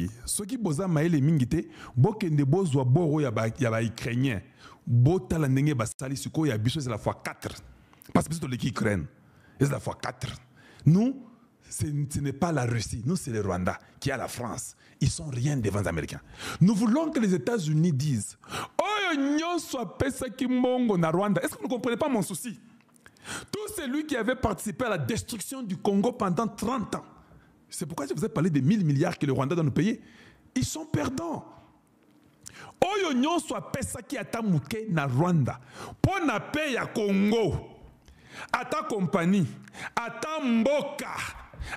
Boy. Ce qui boza maele mingite, bokende bozwa boro ya ba Ukrainien. Botala ndenge basali suko ya biso c'est la fois 4. Parce que c'est l'équipe Ukraine. C'est la fois 4. Nous, ce n'est pas la Russie. Nous, c'est le Rwanda qui a la France. Ils sont rien devant les Américains. Nous voulons que les États-Unis disent oh, nyon soit pesa kimbongo na Rwanda. Est-ce que vous ne comprenez pas mon souci? Tout celui qui avait participé à la destruction du Congo pendant 30 ans. C'est pourquoi je vous ai parlé des 1000 milliards que le Rwanda doit nous payer. Ils sont perdants. Oyo nyon soit pesa ki ata muke na Rwanda. Pour na paye ya Congo. Ata compagnie. Ata mboka.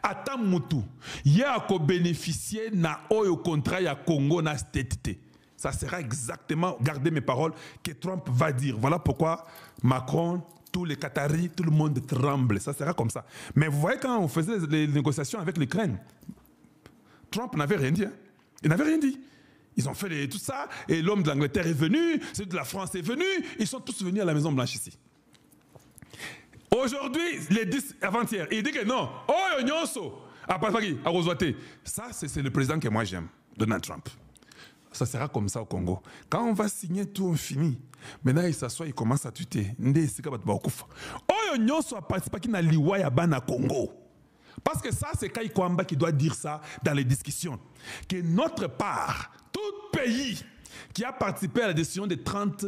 Ata mutu. Ya ko bénéficier na oyo contrat ya Congo na stétité. Ça sera exactement, gardez mes paroles, que Trump va dire. Voilà pourquoi Macron, tous les Qataris, tout le monde tremble. Ça sera comme ça. Mais vous voyez quand on faisait les négociations avec l'Ukraine, Trump n'avait rien dit. Hein. Il n'avait rien dit. Ils ont fait tout ça, et l'homme de l'Angleterre est venu, celui de la France est venu, ils sont tous venus à la Maison Blanche ici. Aujourd'hui, les 10 avant-hier, il dit que non, oh nyonso, ça c'est le président que moi j'aime, Donald Trump. Ça sera comme ça au Congo. Quand on va signer tout, on finit. Maintenant, il s'assoit, il commence à tuer. Oh nyonso a participé qui na liwa ya bana Congo. Parce que ça, c'est Kai Kwamba qui doit dire ça dans les discussions. Que notre part, tout pays qui a participé à la décision de 30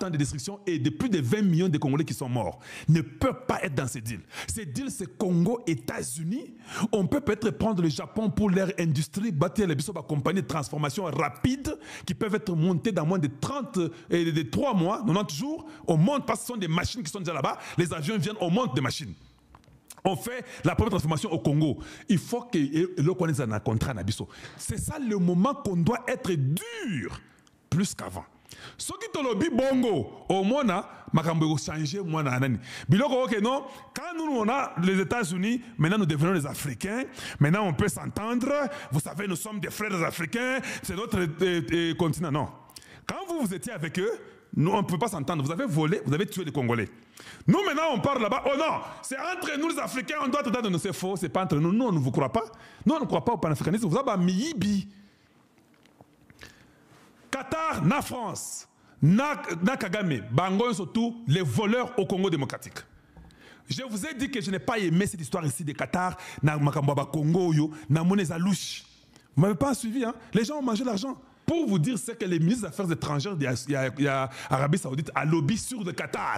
ans de destruction et de plus de 20 millions de Congolais qui sont morts, ne peut pas être dans ces deals. Ces deals, c'est Congo, États-Unis. On peut peut-être prendre le Japon pour leur industrie, bâtir les compagnies de transformation rapide qui peuvent être montées dans moins de 30 et de 3 mois, 90 jours. On monte parce que ce sont des machines qui sont déjà là-bas. Les avions viennent, on monte des machines. On fait la première transformation au Congo. Il faut que le connaisse un contrat nabiso. C'est ça le moment qu'on doit être dur plus qu'avant. Ce qui te le dit bongo, au moins, makambo changer moi nanani. Biloko ok non, quand nous on a les États-Unis, maintenant nous devenons les Africains. Maintenant on peut s'entendre. Vous savez, nous sommes des frères africains. C'est notre continent. Non. Quand vous étiez avec eux, nous, on ne peut pas s'entendre. Vous avez volé, vous avez tué des Congolais. Nous, maintenant, on parle là-bas. Oh non, c'est entre nous les Africains, on doit traiter de nous. C'est faux, c'est pas entre nous. Nous, on ne vous croit pas. Nous, on ne croit pas au panafricanisme. Vous avez Miyibi. Qatar, na France, na Kagame, Bango, surtout les voleurs au Congo démocratique. Je vous ai dit que je n'ai pas aimé cette histoire ici de Qatar, na Makambaba Congo, na Moneza Louche. Vous ne m'avez pas suivi, hein? Les gens ont mangé l'argent. Pour vous dire, c'est que les ministres des Affaires étrangères d'Arabie Saoudite a lobby sur le Qatar.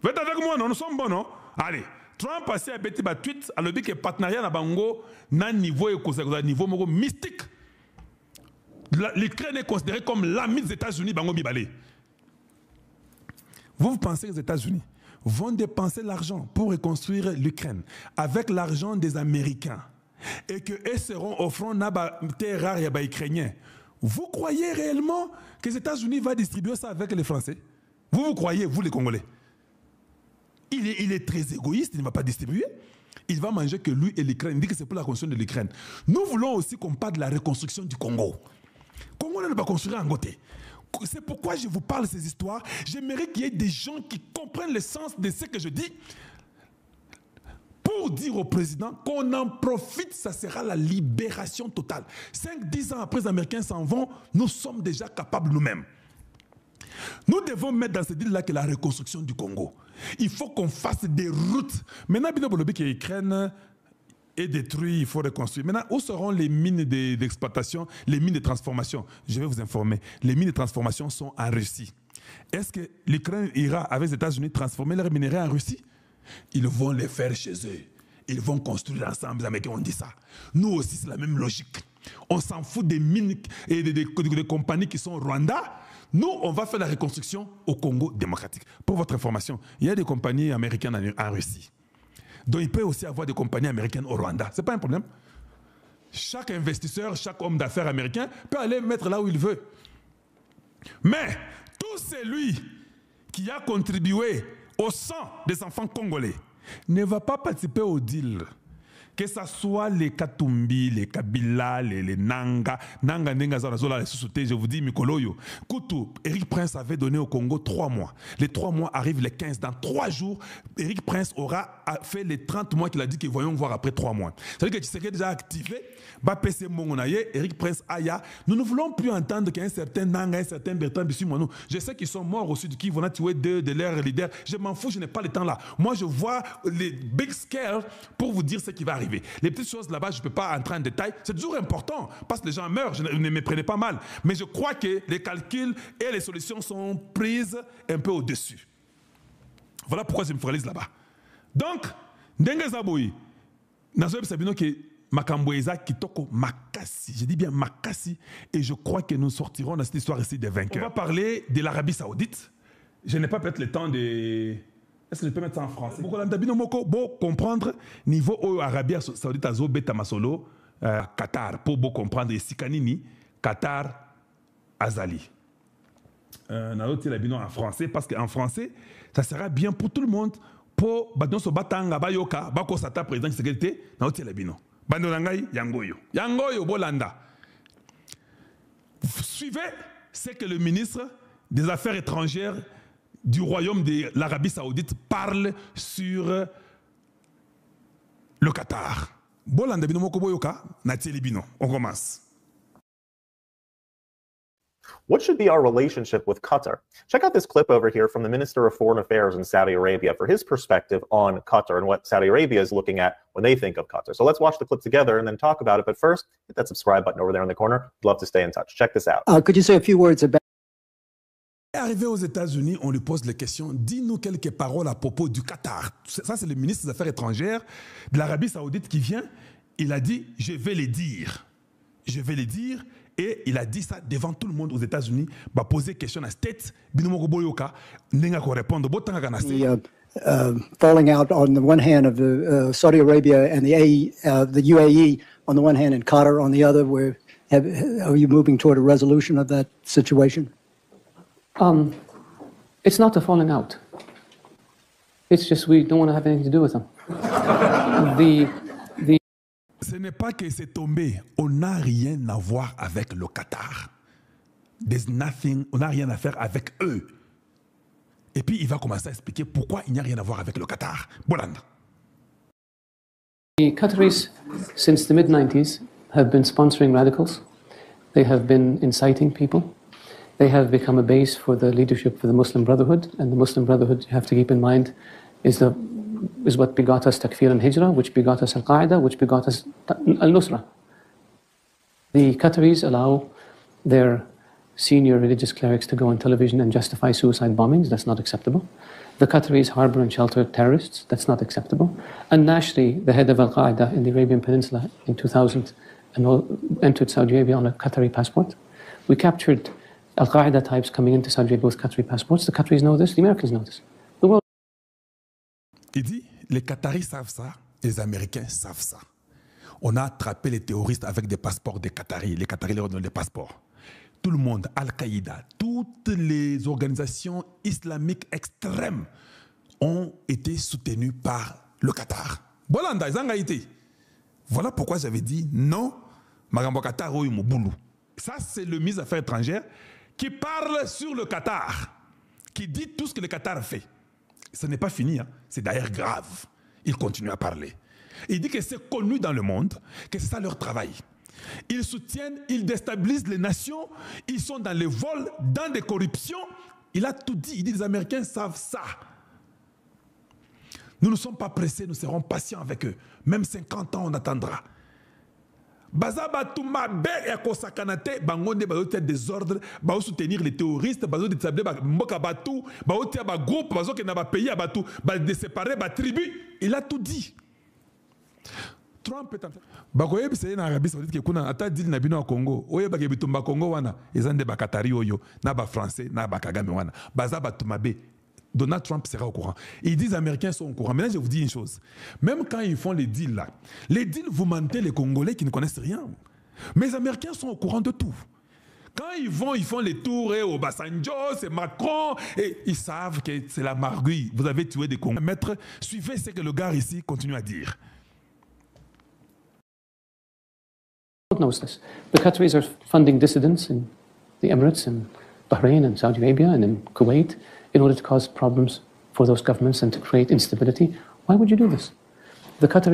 Vous êtes avec moi, non? Nous sommes bons, non? Allez. Trump a fait un tweet à lobby que le partenariat na Bango n'a niveau mystique. L'Ukraine est considérée comme l'ami des États-Unis, Bango Bibale. Vous pensez que les États-Unis vont dépenser l'argent pour reconstruire l'Ukraine avec l'argent des Américains et qu'eux seront offrant des rares et Ukrainiens. Vous croyez réellement que les États-Unis vont distribuer ça avec les Français? Vous croyez, vous les Congolais? Il est très égoïste, il ne va pas distribuer. Il va manger que lui et l'Ukraine. Il dit que c'est pour la reconstruction de l'Ukraine. Nous voulons aussi qu'on parle de la reconstruction du Congo. Le Congo ne va pas construire en côté. C'est pourquoi je vous parle de ces histoires. J'aimerais qu'il y ait des gens qui comprennent le sens de ce que je dis. Pour dire au président qu'on en profite, ça sera la libération totale. 5-10 ans après les Américains s'en vont, nous sommes déjà capables nous-mêmes. Nous devons mettre dans ce deal-là que la reconstruction du Congo. Il faut qu'on fasse des routes. Maintenant, que l'Ukraine est détruite, il faut reconstruire. Maintenant, où seront les mines d'exploitation, les mines de transformation? Je vais vous informer. Les mines de transformation sont en Russie. Est-ce que l'Ukraine ira avec les États-Unis transformer leurs minerais en Russie? Ils vont les faire chez eux. Ils vont construire ensemble. Les Américains ont dit ça. Nous aussi, c'est la même logique. On s'en fout des mines et des compagnies qui sont au Rwanda. Nous, on va faire la reconstruction au Congo démocratique. Pour votre information, il y a des compagnies américaines en Russie. Donc, il peut aussi avoir des compagnies américaines au Rwanda. Ce n'est pas un problème. Chaque investisseur, chaque homme d'affaires américain peut aller mettre là où il veut. Mais, tout celui qui a contribué au sang des enfants congolais ne va pas participer au deal. Que ce soit les Katumbi, les Kabila, les Nanga, je vous dis, Mikoloyo. Koutou, Eric Prince avait donné au Congo 3 mois. Les 3 mois arrivent les 15. Dans 3 jours, Eric Prince aura fait les 30 mois qu'il a dit qu'ils voyons voir après 3 mois. C'est-à-dire que Tshisekedi déjà activé, PC Mongonaye, Eric Prince Aya. Nous ne voulons plus entendre qu'un certain Nanga, un certain Bertrand Bissou-Monou. Je sais qu'ils sont morts au sud qui vont tuer 2 de leurs leaders. Je m'en fous, je n'ai pas le temps là. Moi, je vois les big scale pour vous dire ce qui va arriver. Les petites choses là-bas, je ne peux pas entrer en détail. C'est toujours important parce que les gens meurent, ne me prenez pas mal. Mais je crois que les calculs et les solutions sont prises un peu au-dessus. Voilà pourquoi je me focalise là-bas. Donc, Ndenge Zaboui, Nazoeb Sabino qui Makamboeza Kitoko Makassi, je dis bien Makassi, et je crois que nous sortirons dans cette histoire ici des vainqueurs. On va parler de l'Arabie Saoudite. Je n'ai pas peut-être le temps de... Est-ce que je peux mettre ça en français? Pour comprendre, niveau Arabie Saoudite, Azo Beta Masolo, Qatar, pour comprendre, Sikanini, Qatar, Azali. En français, parce qu'en français, ça sera bien pour tout le monde. Pour se battre, Bayoka, Bako Sata, président de sécurité, Naotilabino. Bandolangai, Yangoyo. Yangoyo, Bolanda. Suivez ce que le ministre des Affaires étrangères du royaume de l'Arabie Saoudite parle sur le Qatar. Bolanda bino moko boyoka, Natieli bino. On commence. What should be our relationship with Qatar? Check out this clip over here from the Minister of Foreign Affairs in Saudi Arabia for his perspective on Qatar and what Saudi Arabia is looking at when they think of Qatar. So let's watch the clip together and then talk about it. But first, hit that subscribe button over there in the corner. I'd love to stay in touch. Check this out. Could you say a few words about... Arrivé aux États-Unis, on lui pose les questions. Dis-nous quelques paroles à propos du Qatar. Ça, c'est le ministre des Affaires étrangères de l'Arabie Saoudite qui vient. Il a dit, je vais les dire. Je vais les dire. Et il a dit ça devant tout le monde aux États-Unis. Va poser question à State. Binomo Boyoka. N'enga ko répondre. Falling out on the one hand of the Saudi Arabia and the UAE on the one hand and Qatar on the other. Are you moving toward a resolution of that situation? It's not a falling out. It's just we don't want to have anything to do with them. Ce n'est pas que c'est tombé. On n'a rien à voir avec le Qatar. There's nothing, on n'a rien à faire avec eux. Et puis il va commencer à expliquer pourquoi il n'y a rien à voir avec le Qatar. Bolanda. The Qataris, since the mid-90s, have been sponsoring radicals. They have been inciting people. They have become a base for the leadership for the Muslim Brotherhood. And the Muslim Brotherhood, you have to keep in mind, is what begot us Takfir and Hijrah, which begot us Al-Qaeda, which begot us Al-Nusra. The Qataris allow their senior religious clerics to go on television and justify suicide bombings. That's not acceptable. The Qataris harbor and shelter terrorists. That's not acceptable. And Nashri, the head of Al-Qaeda in the Arabian Peninsula in 2000, entered Saudi Arabia on a Qatari passport. We captured Al-Qaeda types coming into Saudi Arabia with Qatari passports. The Qataris know this. The Americans know this. The world. Il dit, les Qataris savent ça, les Américains savent ça. On a attrapé les terroristes avec des passeports des Qataris. Les Qataris leur donnent des passeports. Tout le monde, Al-Qaïda, toutes les organisations islamiques extrêmes ont été soutenues par le Qatar. Bolanda, Zangaïti. Voilà pourquoi j'avais dit non, Magambo Qatar ou Moboulou. Ça, c'est le ministre des Affaires étrangères qui parle sur le Qatar, qui dit tout ce que le Qatar fait. Ce n'est pas fini, hein. C'est d'ailleurs grave. Il continue à parler. Il dit que c'est connu dans le monde, que c'est ça leur travail. Ils soutiennent, ils déstabilisent les nations, ils sont dans les vols, dans des corruptions. Il a tout dit, il dit les Américains savent ça. Nous ne sommes pas pressés, nous serons patients avec eux. Même 50 ans, on attendra. Bazabatu mabe et kosakanate bangonde bazote désordre bazo soutenir les terroristes bazo déstabiliser mboka batu bazo tia ba groupe bazo ke na ba pays batu ba déséparer ba tribu. Il a tout dit. Trump est en train bakoye biseye na Arabie Saoudite ke kuna ata dil na bino Congo oye ba ke bitumba Congo wana ezande ba Qatari oyo na ba français na ba Kagame wana bazabatu mabe. Donald Trump sera au courant. Ils disent les Américains sont au courant. Maintenant, je vous dis une chose. Même quand ils font les deals là, les deals, vous mentez les Congolais qui ne connaissent rien. Mais les Américains sont au courant de tout. Quand ils font les tours au Obasanjo, c'est Macron, et ils savent que c'est la marguille. Vous avez tué des Congolais. Maître, suivez ce que le gars ici continue à dire. knows this. The Qataris are funding dissidents in the Emirates and Bahrain and Saudi Arabia and in Kuwait in order to cause problems for those governments and to create instability. Why would you do this? The Qataris